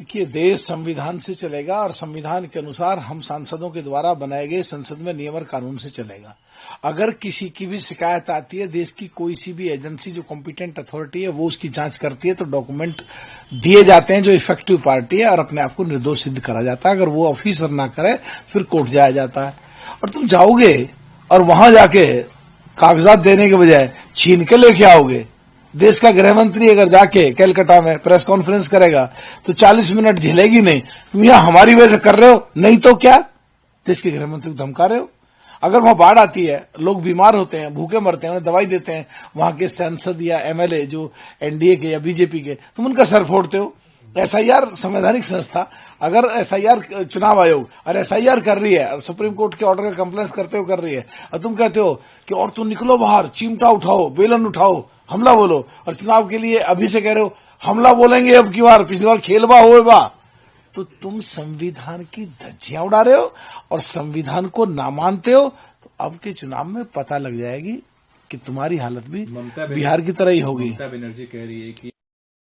देखिए, देश संविधान से चलेगा और संविधान के अनुसार हम सांसदों के द्वारा बनाए गए संसद में नियम और कानून से चलेगा। अगर किसी की भी शिकायत आती है, देश की कोई सी भी एजेंसी जो कॉम्पिटेंट अथॉरिटी है वो उसकी जांच करती है, तो डॉक्यूमेंट दिए जाते हैं जो इफेक्टिव पार्टी है और अपने आप को निर्दोष सिद्ध करा जाता है। अगर वो ऑफिसर ना करे फिर कोर्ट जाया जाता है। और तुम जाओगे और वहां जाके कागजात देने के बजाय छीन के लेके आओगे। देश का गृह मंत्री अगर जाके कलकत्ता में प्रेस कॉन्फ्रेंस करेगा तो 40 मिनट झेलेगी नहीं। तुम यहां हमारी वजह से कर रहे हो, नहीं तो क्या देश के गृह मंत्री को धमका रहे हो। अगर वहां बाढ़ आती है, लोग बीमार होते हैं, भूखे मरते हैं, उन्हें दवाई देते हैं, वहां के सांसद या एमएलए जो एनडीए के या बीजेपी के, तुम उनका सर फोड़ते हो। एसआईआर संवैधानिक संस्था, अगर एसआईआर चुनाव आयोग और एसआईआर कर रही है और सुप्रीम कोर्ट के ऑर्डर का कंप्लेंस करते हो कर रही है, और तुम कहते हो कि और तुम निकलो बाहर, चिमटा उठाओ, बेलन उठाओ, हमला बोलो, और चुनाव के लिए अभी से कह रहे हो हमला बोलेंगे अब की बार, पिछली बार खेलबा होएबा, तो तुम संविधान की धज्जियां उड़ा रहे हो और संविधान को ना मानते हो। तो अब के चुनाव में पता लग जाएगी कि तुम्हारी हालत भी बिहार की तरह ही होगी। ममता बनर्जी कह रही है कि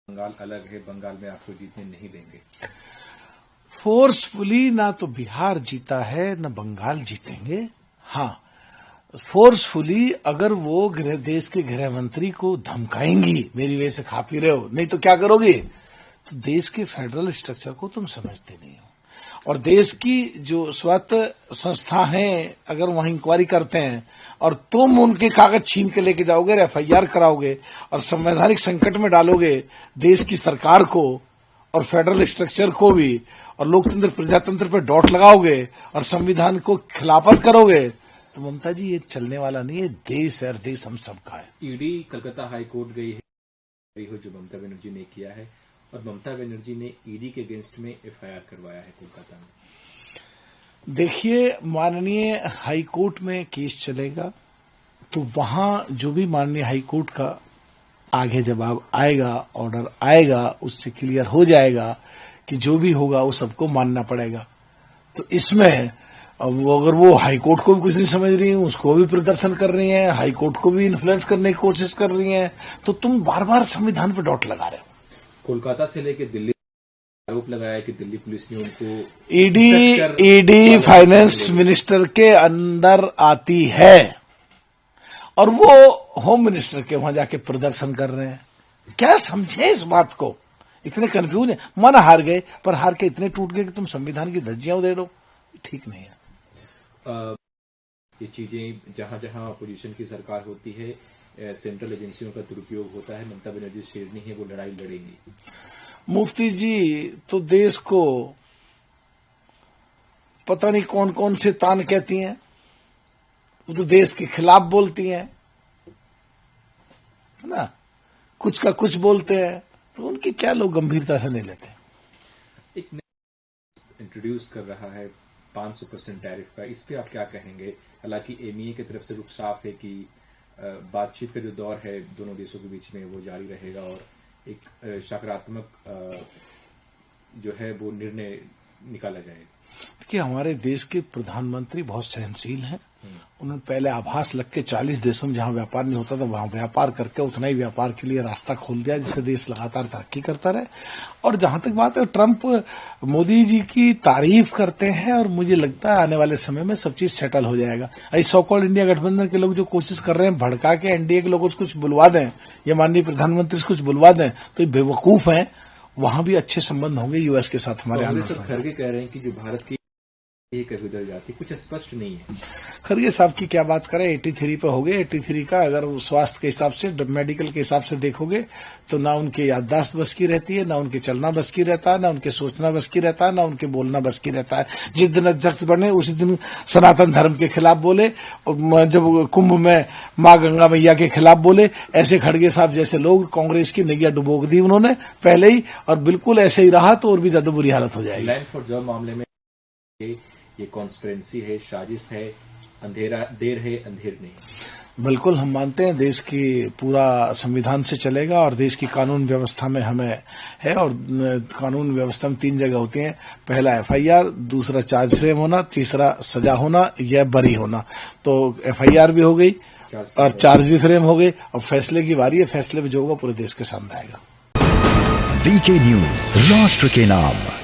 बंगाल अलग है, बंगाल में आपको जीतने नहीं देंगे। फोर्सफुली ना तो बिहार जीता है न बंगाल जीतेंगे। हाँ, फोर्सफुली अगर वो देश के गृह मंत्री को धमकाएंगी, मेरी वजह से खा पी रहे हो, नहीं तो क्या करोगे, तो देश के फेडरल स्ट्रक्चर को तुम समझते नहीं हो। और देश की जो स्वायत्त संस्था है, अगर वहां इंक्वायरी करते हैं और तुम उनके कागज छीन के लेके जाओगे, एफआईआर कराओगे और संवैधानिक संकट में डालोगे देश की सरकार को और फेडरल स्ट्रक्चर को भी, और लोकतंत्र प्रजातंत्र पर डॉट लगाओगे और संविधान को खिलाफत करोगे, तो ममता जी ये चलने वाला नहीं है। देश है और देश हम सबका है। ईडी कलकत्ता हाई कोर्ट गई है जो ममता बनर्जी ने किया है, और ममता बनर्जी ने ईडी के अगेंस्ट में एफआईआर करवाया है कोलकाता में। देखिए, माननीय हाई कोर्ट में केस चलेगा तो वहां जो भी माननीय हाई कोर्ट का आगे जवाब आएगा, ऑर्डर आएगा, उससे क्लियर हो जाएगा कि जो भी होगा वो सबको मानना पड़ेगा। तो इसमें अगर वो हाईकोर्ट को भी कुछ नहीं समझ रही हैं, उसको भी प्रदर्शन कर रही हैं, हाईकोर्ट को भी इन्फ्लुएंस करने की कोशिश कर रही हैं, तो तुम बार बार संविधान पर डॉट लगा रहे हो। कोलकाता से लेकर दिल्ली आरोप लगाया कि दिल्ली पुलिस ने उनको ईडी फाइनेंस मिनिस्टर के अंदर आती है और वो होम मिनिस्टर के वहां जाके प्रदर्शन कर रहे हैं। क्या समझे इस बात को, इतने कंफ्यूज है। मन हार गए, पर हार के इतने टूट गए कि तुम संविधान की धज्जियां उधेड़ दो, ठीक नहीं है। ये चीजें जहां जहां अपोजिशन की सरकार होती है, सेंट्रल एजेंसियों का दुरुपयोग होता है। ममता बनर्जी शेरनी है, वो लड़ाई लड़ेंगी। मुफ्ती जी तो देश को पता नहीं कौन कौन से तान कहती हैं, वो तो देश के खिलाफ बोलती हैं ना, कुछ का कुछ बोलते हैं, तो उनकी क्या लोग गंभीरता से नहीं लेते। एक इंट्रोड्यूस कर रहा है 500% टैरिफ का, इस पे आप क्या कहेंगे? हालांकि एमईए की तरफ से रुख साफ है कि बातचीत का जो दौर है दोनों देशों के बीच में वो जारी रहेगा और एक सकारात्मक जो है वो निर्णय निकाला जाएगा। देखिए, हमारे देश के प्रधानमंत्री बहुत सहनशील हैं। उन्होंने पहले आभास लग के 40 देशों में जहां व्यापार नहीं होता था वहां व्यापार करके उतना ही व्यापार के लिए रास्ता खोल दिया, जिससे देश लगातार तरक्की करता रहे। और जहां तक बात है, ट्रंप मोदी जी की तारीफ करते हैं और मुझे लगता है आने वाले समय में सब चीज सेटल हो जाएगा। ऐसे सो कॉल्ड इंडिया गठबंधन के लोग जो कोशिश कर रहे हैं भड़का के एनडीए के लोगों से कुछ बुलवा दें या माननीय प्रधानमंत्री से कुछ बुलवा दें, तो ये बेवकूफ हैं। वहां भी अच्छे संबंध होंगे यूएस के साथ हमारे। खरगे कह रहे हैं कि जो भारत की एक उधर जाती कुछ स्पष्ट नहीं है। खरगे साहब की क्या बात करें, 83 पे हो गए। 83 का अगर स्वास्थ्य के हिसाब से, मेडिकल के हिसाब से देखोगे तो ना उनकी याददाश्त बस की रहती है, ना उनके चलना बस की रहता है, ना उनके सोचना बस की रहता है, ना उनके बोलना बस की रहता है। जिस दिन अध्यक्ष बने उसी दिन सनातन धर्म के खिलाफ बोले, और जब कुंभ में मां गंगा मैया के खिलाफ बोले, ऐसे खड़गे साहब जैसे लोग कांग्रेस की नैया डुबोक दी उन्होंने पहले ही, और बिल्कुल ऐसे ही रहा तो और भी ज्यादा बुरी हालत हो जाएगी। लैंड फॉर जॉब मामले में ये कॉन्स्पिरेसी है, साजिश है, अंधेरा देर है अंधेर नहीं। बिल्कुल हम मानते हैं देश की पूरा संविधान से चलेगा और देश की कानून व्यवस्था में हमें है। और कानून व्यवस्था में 3 जगह होती हैं, पहला एफआईआर, दूसरा चार्ज फ्रेम होना, तीसरा सजा होना या बरी होना। तो एफआईआर भी हो गई और चार्ज भी फ्रेम हो गई, और फैसले की बारी है। फैसले में जो होगा पूरे देश के सामने आएगा। वीके न्यूज, राष्ट्र के नाम।